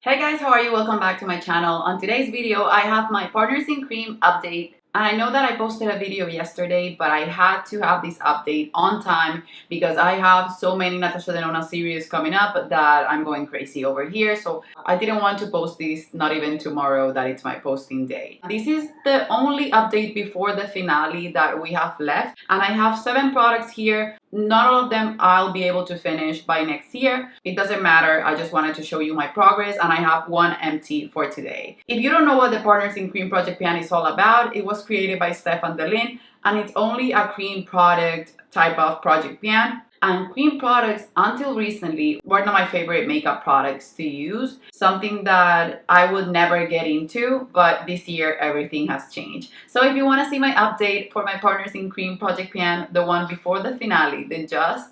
Hey guys, how are you? Welcome back to my channel. On today's video, I have my Partners in Cream update. And I know that I posted a video yesterday, but I had to have this update on time because I have so many Natasha Denona series coming up that I'm going crazy over here. So I didn't want to post this, not even tomorrow, that it's my posting day. This is the only update before the finale that we have left. And I have 7 products here. Not all of them I'll be able to finish by next year. It doesn't matter. I just wanted to show you my progress, and I have one empty for today. If you don't know what the Partners in Cream Project Pan is all about, it was created by Stefan Delin, and it's only a cream product type of project pan. And cream products, until recently, were not my favorite makeup products to use. Something that I would never get into, but this year everything has changed. So if you want to see my update for my Partners in Cream Project Pan, the one before the finale, then just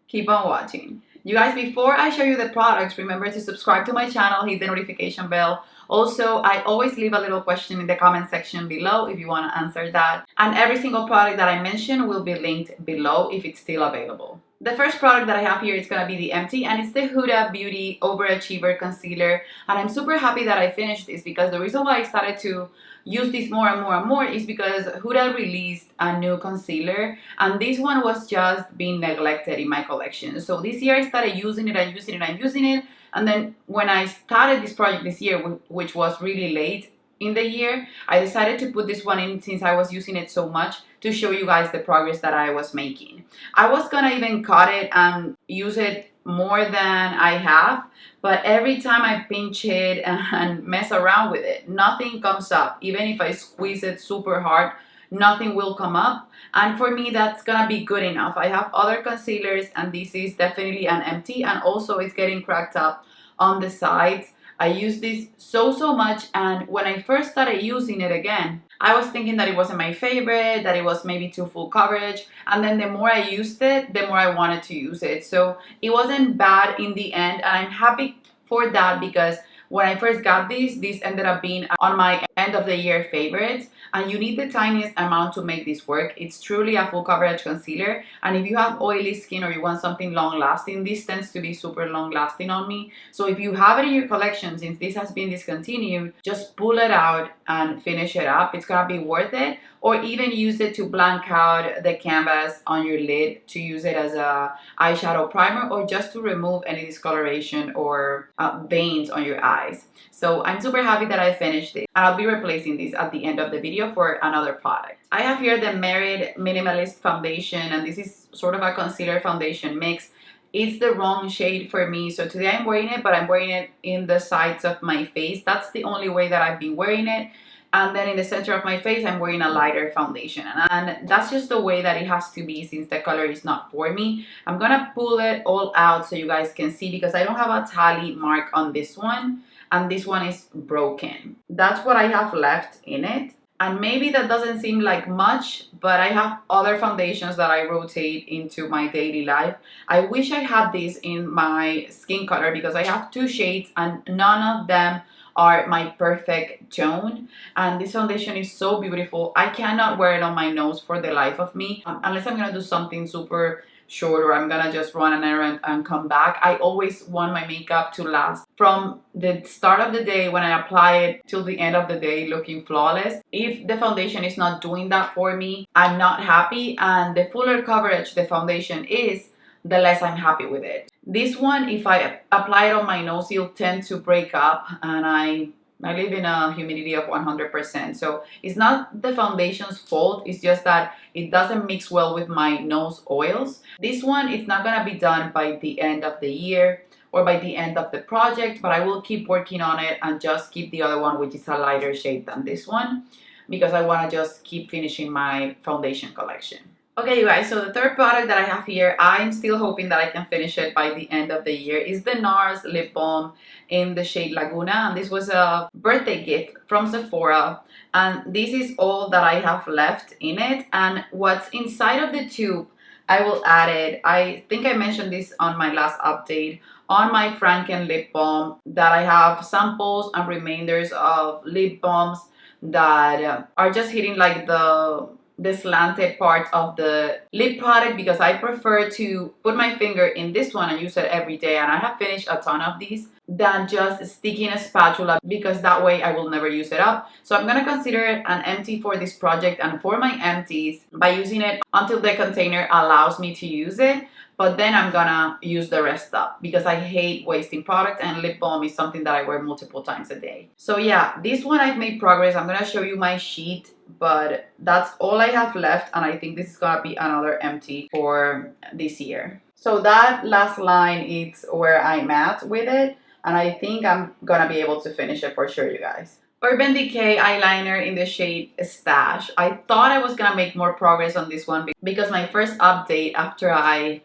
keep on watching. You guys, before I show you the products, remember to subscribe to my channel, hit the notification bell. Also, I always leave a little question in the comment section below if you want to answer that. And every single product that I mention will be linked below if it's still available. The first product that I have here is going to be the Empty, and it's the Huda Beauty Overachiever Concealer. And I'm super happy that I finished this because the reason why I started to use this more and more and more is because Huda released a new concealer, and this one was just being neglected in my collection. So this year I started using it and using it and using it. And then when I started this project this year, which was really late in the year, I decided to put this one in since I was using it so much to show you guys the progress that I was making. I was gonna even cut it and use it more than I have, but every time I pinch it and mess around with it, nothing comes up. Even if I squeeze it super hard, nothing will come up. And for me, that's gonna be good enough. I have other concealers, and this is definitely an Empty, and also it's getting cracked up on the sides. I use this so much, and when I first started using it again, I was thinking that it wasn't my favorite, that it was maybe too full coverage, and then the more I used it, the more I wanted to use it. So it wasn't bad in the end, and I'm happy for that because when I first got this ended up being on my end of the year favorites. And you need the tiniest amount to make this work. It's truly a full coverage concealer, and if you have oily skin or you want something long lasting, this tends to be super long lasting on me. So if you have it in your collection, since this has been discontinued, just pull it out and finish it up. It's gonna be worth it. Or even use it to blank out the canvas on your lid, to use it as a eyeshadow primer, or just to remove any discoloration or veins on your eyes. So I'm super happy that I finished it, and I'll be replacing this at the end of the video for another product. I have here the Merit Minimalist Foundation, and this is sort of a concealer foundation mix. It's the wrong shade for me, so today I'm wearing it, but I'm wearing it in the sides of my face. That's the only way that I've been wearing it. And then in the center of my face, I'm wearing a lighter foundation. And that's just the way that it has to be since the color is not for me. I'm gonna pull it all out so you guys can see because I don't have a tally mark on this one. And this one is broken. That's what I have left in it. And maybe that doesn't seem like much, but I have other foundations that I rotate into my daily life. I wish I had this in my skin color because I have 2 shades and none of them are my perfect tone. And this foundation is so beautiful. I cannot wear it on my nose for the life of me unless I'm gonna do something super short or I'm gonna just run an errand and come back. I always want my makeup to last from the start of the day when I apply it till the end of the day looking flawless. If the foundation is not doing that for me, I'm not happy, and the fuller coverage the foundation is, the less I'm happy with it. This one, if I apply it on my nose, it'll tend to break up, and I live in a humidity of 100%. So it's not the foundation's fault, it's just that it doesn't mix well with my nose oils. This one is not gonna be done by the end of the year or by the end of the project, but I will keep working on it and just keep the other one, which is a lighter shade than this one, because I wanna just keep finishing my foundation collection. Okay, you guys, so the third product that I have here, I'm still hoping that I can finish it by the end of the year, is the NARS Lip Balm in the shade Laguna. And this was a birthday gift from Sephora. And this is all that I have left in it. And what's inside of the tube, I will add it. I think I mentioned this on my last update on my Franken lip balm, that I have samples and remainders of lip balms that are just hitting like the slanted part of the lip product, because I prefer to put my finger in this one and use it every day. And I have finished a ton of these. than just sticking a spatula, because that way I will never use it up. So I'm gonna consider it an empty for this project and for my empties by using it until the container allows me to use it. But then I'm gonna use the rest up because I hate wasting product, and lip balm is something that I wear multiple times a day. So yeah, this one I've made progress. I'm gonna show you my sheet, but that's all I have left, and I think this is gonna be another empty for this year. So that last line is where I'm at with it, and I think I'm gonna be able to finish it for sure, you guys. Urban Decay eyeliner in the shade Stash. I thought I was gonna make more progress on this one because my first update after I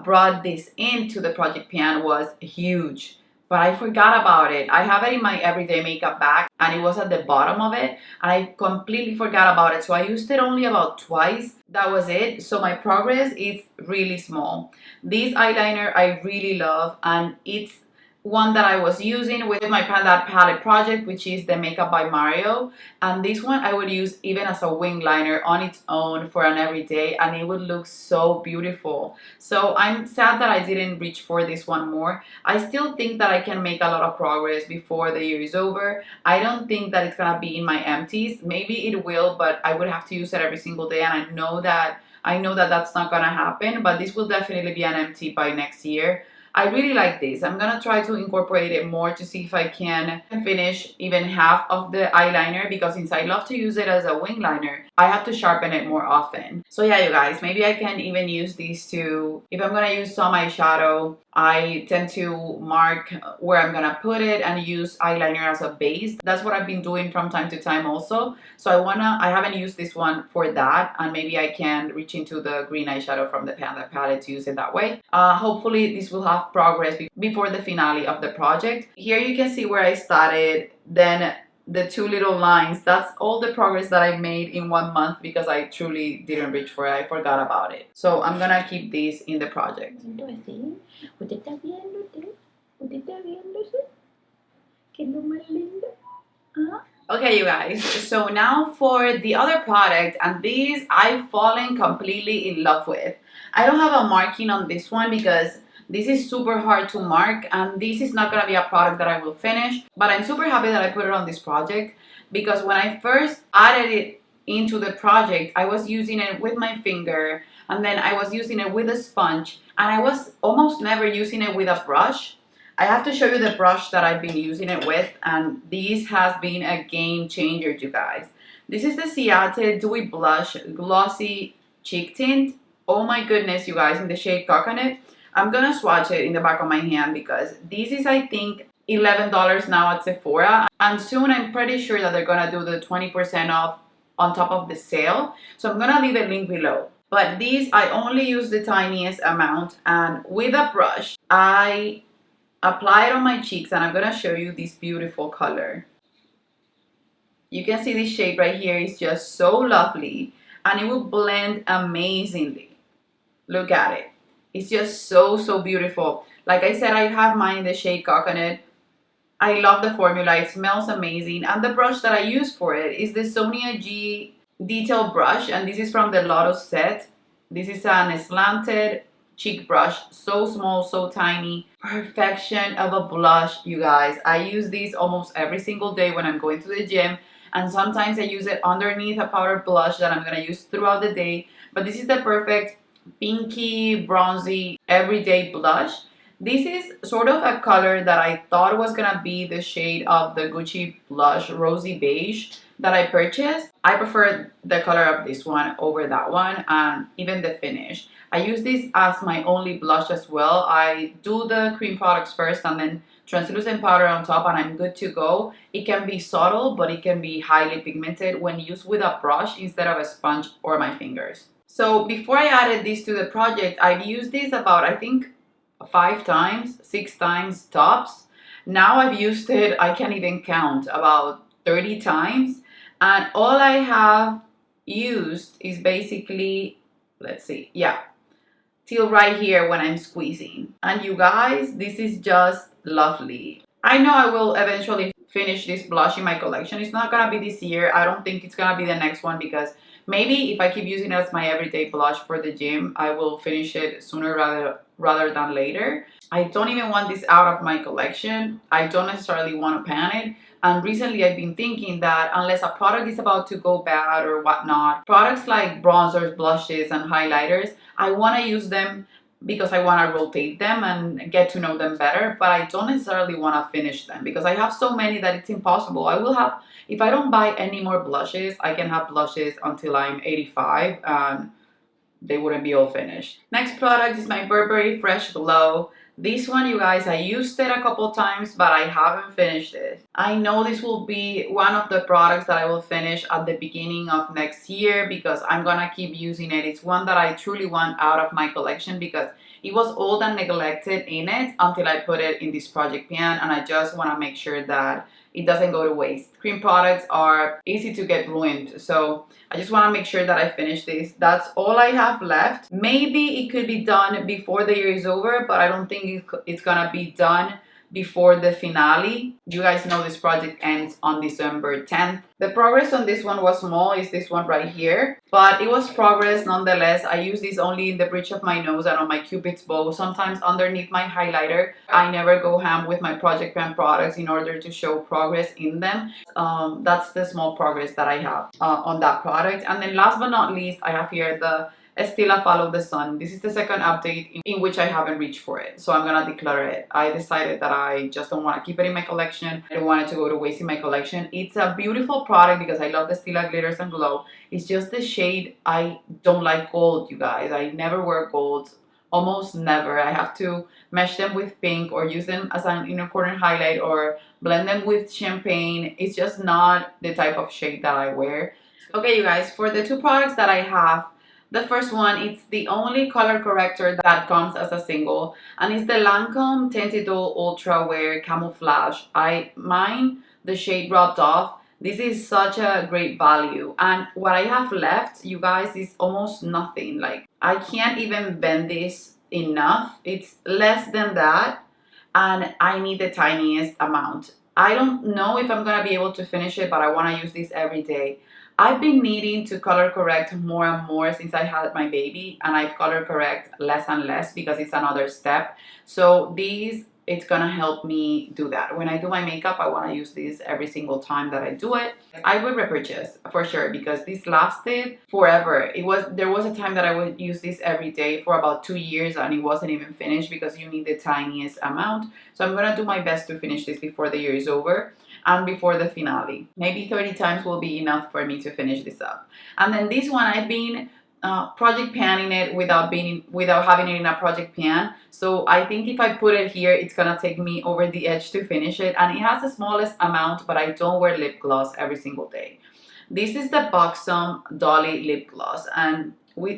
brought this into the project pan was huge, but I forgot about it. I have it in my everyday makeup bag and it was at the bottom of it, and I completely forgot about it. So I used it only about twice. That was it. So my progress is really small. This eyeliner I really love, and it's one that I was using with my that palette project, which is the Makeup by Mario. And this one I would use even as a wing liner on its own for an everyday, and it would look so beautiful. So I'm sad that I didn't reach for this one more. I still think that I can make a lot of progress before the year is over. I don't think that it's gonna be in my empties. Maybe it will, but I would have to use it every single day, and I know that that's not gonna happen, but this will definitely be an empty by next year. I really like this. I'm gonna try to incorporate it more to see if I can finish even half of the eyeliner, because since I love to use it as a wing liner, I have to sharpen it more often. So yeah, you guys, maybe I can even use these to, if I'm gonna use some eyeshadow, I tend to mark where I'm gonna put it and use eyeliner as a base. That's what I've been doing from time to time also. So I haven't used this one for that, and maybe I can reach into the green eyeshadow from the Panda palette to use it that way. Hopefully this will have progress before the finale of the project. Here you can see where I started, then the two little lines. That's all the progress that I made in 1 month because I truly didn't reach for it. I forgot about it. So I'm gonna keep these in the project. Okay, you guys, so now for the other product, and these I've fallen completely in love with. I don't have a marking on this one because this is super hard to mark, and this is not gonna be a product that I will finish, but I'm super happy that I put it on this project because when I first added it into the project, I was using it with my finger, and then I was using it with a sponge, and I was almost never using it with a brush. I have to show you the brush that I've been using it with, and this has been a game changer, you guys. This is the Ciate Dewy Blush Glossy Cheek Tint. Oh my goodness, you guys, in the shade Coconut. I'm gonna swatch it in the back of my hand because this is, I think, $11 now at Sephora, and soon I'm pretty sure that they're gonna do the 20% off on top of the sale. So I'm gonna leave a link below. But these, I only use the tiniest amount, and with a brush, I apply it on my cheeks, and I'm gonna show you this beautiful color. You can see this shade right here is just so lovely, and it will blend amazingly. Look at it. It's just so beautiful. Like I said, I have mine in the shade Coconut. I love the formula. It smells amazing, and the brush that I use for it is the Sonia G Detail Brush, and this is from the Lotto set. This is an slanted cheek brush, so small, so tiny. Perfection of a blush, you guys. I use these almost every single day when I'm going to the gym, and sometimes I use it underneath a powder blush that I'm gonna use throughout the day. But this is the perfect pinky, bronzy, everyday blush. This is sort of a color that I thought was gonna be the shade of the Gucci blush Rosy Beige that I purchased. I prefer the color of this one over that one, and even the finish. I use this as my only blush as well. I do the cream products first and then translucent powder on top, and I'm good to go. It can be subtle, but it can be highly pigmented when used with a brush instead of a sponge or my fingers. So before I added this to the project, I've used this about, I think, 5 times, 6 times tops. Now I've used it, I can't even count, about 30 times. And all I have used is basically, let's see, yeah, till right here when I'm squeezing. And you guys, this is just lovely. I know I will eventually finish this blush in my collection. It's not gonna be this year. I don't think it's gonna be the next one, because maybe if I keep using it as my everyday blush for the gym, I will finish it sooner rather than later. I don't even want this out of my collection. I don't necessarily want to pan it. And recently I've been thinking that unless a product is about to go bad or whatnot, products like bronzers, blushes, and highlighters, I want to use them because I want to rotate them and get to know them better, but I don't necessarily want to finish them because I have so many that it's impossible. I will have, if I don't buy any more blushes, I can have blushes until I'm 85 and they wouldn't be all finished. Next product is my Burberry Fresh Glow. This one, you guys, I used it a couple times, but I haven't finished it. I know this will be one of the products that I will finish at the beginning of next year because I'm gonna keep using it. It's one that I truly want out of my collection because it was old and neglected in it until I put it in this project pan, and I just want to make sure that it doesn't go to waste. Cream products are easy to get ruined, so I just want to make sure that I finish this. That's all I have left. Maybe it could be done before the year is over, but I don't think it's gonna be done before the finale. You guys know this project ends on December 10th. The progress on this one was small, is this one right here, but it was progress nonetheless. I use this only in the bridge of my nose and on my Cupid's bow, sometimes underneath my highlighter. I never go ham with my project pan products in order to show progress in them. That's the small progress that I have on that product. And then last but not least, I have here the STILA Follow the Sun. This is the second update in which I haven't reached for it, so I'm gonna declutter it. I decided that I just don't want to keep it in my collection. I don't want it to go to waste in my collection. It's a beautiful product because I love the STILA Glitters and Glow. It's just the shade, I don't like gold, you guys. I never wear gold, almost never. I have to mesh them with pink or use them as an inner corner highlight or blend them with champagne. It's just not the type of shade that I wear. Okay, you guys, for the two products that I have, the first one, it's the only color corrector that comes as a single, and it's the Lancome Tinted Ultra Wear Camouflage. Mine, the shade rubbed off. This is such a great value, and what I have left, you guys, is almost nothing. Like, I can't even bend this enough. It's less than that, and I need the tiniest amount. I don't know if I'm gonna be able to finish it, but I want to use this every day. I've been needing to color correct more and more since I had my baby, and I color correct less and less because it's another step. So it's gonna help me do that. When I do my makeup, I want to use this every single time that I do it. I would repurchase for sure because this lasted forever. There was a time that I would use this every day for about 2 years and it wasn't even finished because you need the tiniest amount. So I'm gonna do my best to finish this before the year is over and before the finale. Maybe 30 times will be enough for me to finish this up. And then this one, I've been project panning it without having it in a project pan. So I think if I put it here, it's gonna take me over the edge to finish it. And it has the smallest amount, but I don't wear lip gloss every single day. This is the Buxom Dolly lip gloss, and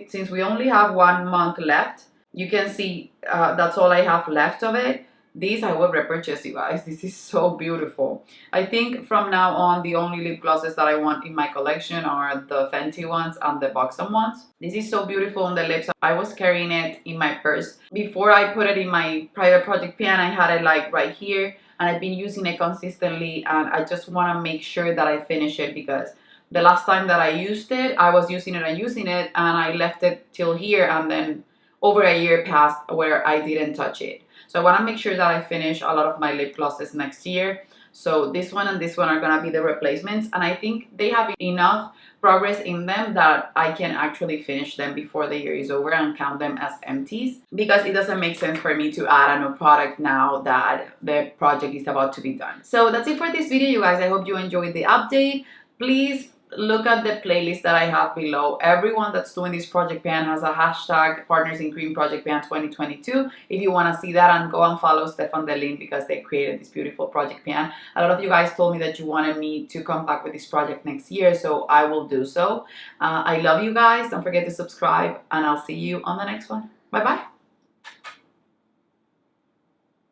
since we only have 1 month left, you can see that's all I have left of it. These I will repurchase, you guys. This is so beautiful. I think from now on, the only lip glosses that I want in my collection are the Fenty ones and the Buxom ones. This is so beautiful on the lips. I was carrying it in my purse. Before I put it in my private project pan, I had it like right here, and I've been using it consistently, and I just want to make sure that I finish it because the last time that I used it, I was using it, and I left it till here, and then over a year passed where I didn't touch it. So I want to make sure that I finish a lot of my lip glosses next year. So this one and this one are going to be the replacements. And I think they have enough progress in them that I can actually finish them before the year is over and count them as empties. Because it doesn't make sense for me to add a new product now that the project is about to be done. So that's it for this video, you guys. I hope you enjoyed the update. Please look at the playlist that I have below. Everyone that's doing this project pan has a hashtag Partners in Cream Project Pan 2022 if you want to see that, and go and follow Stefan Delin because they created this beautiful project pan. A lot of you guys told me that you wanted me to come back with this project next year, so I will do so. I love you guys. Don't forget to subscribe, and I'll see you on the next one. Bye bye.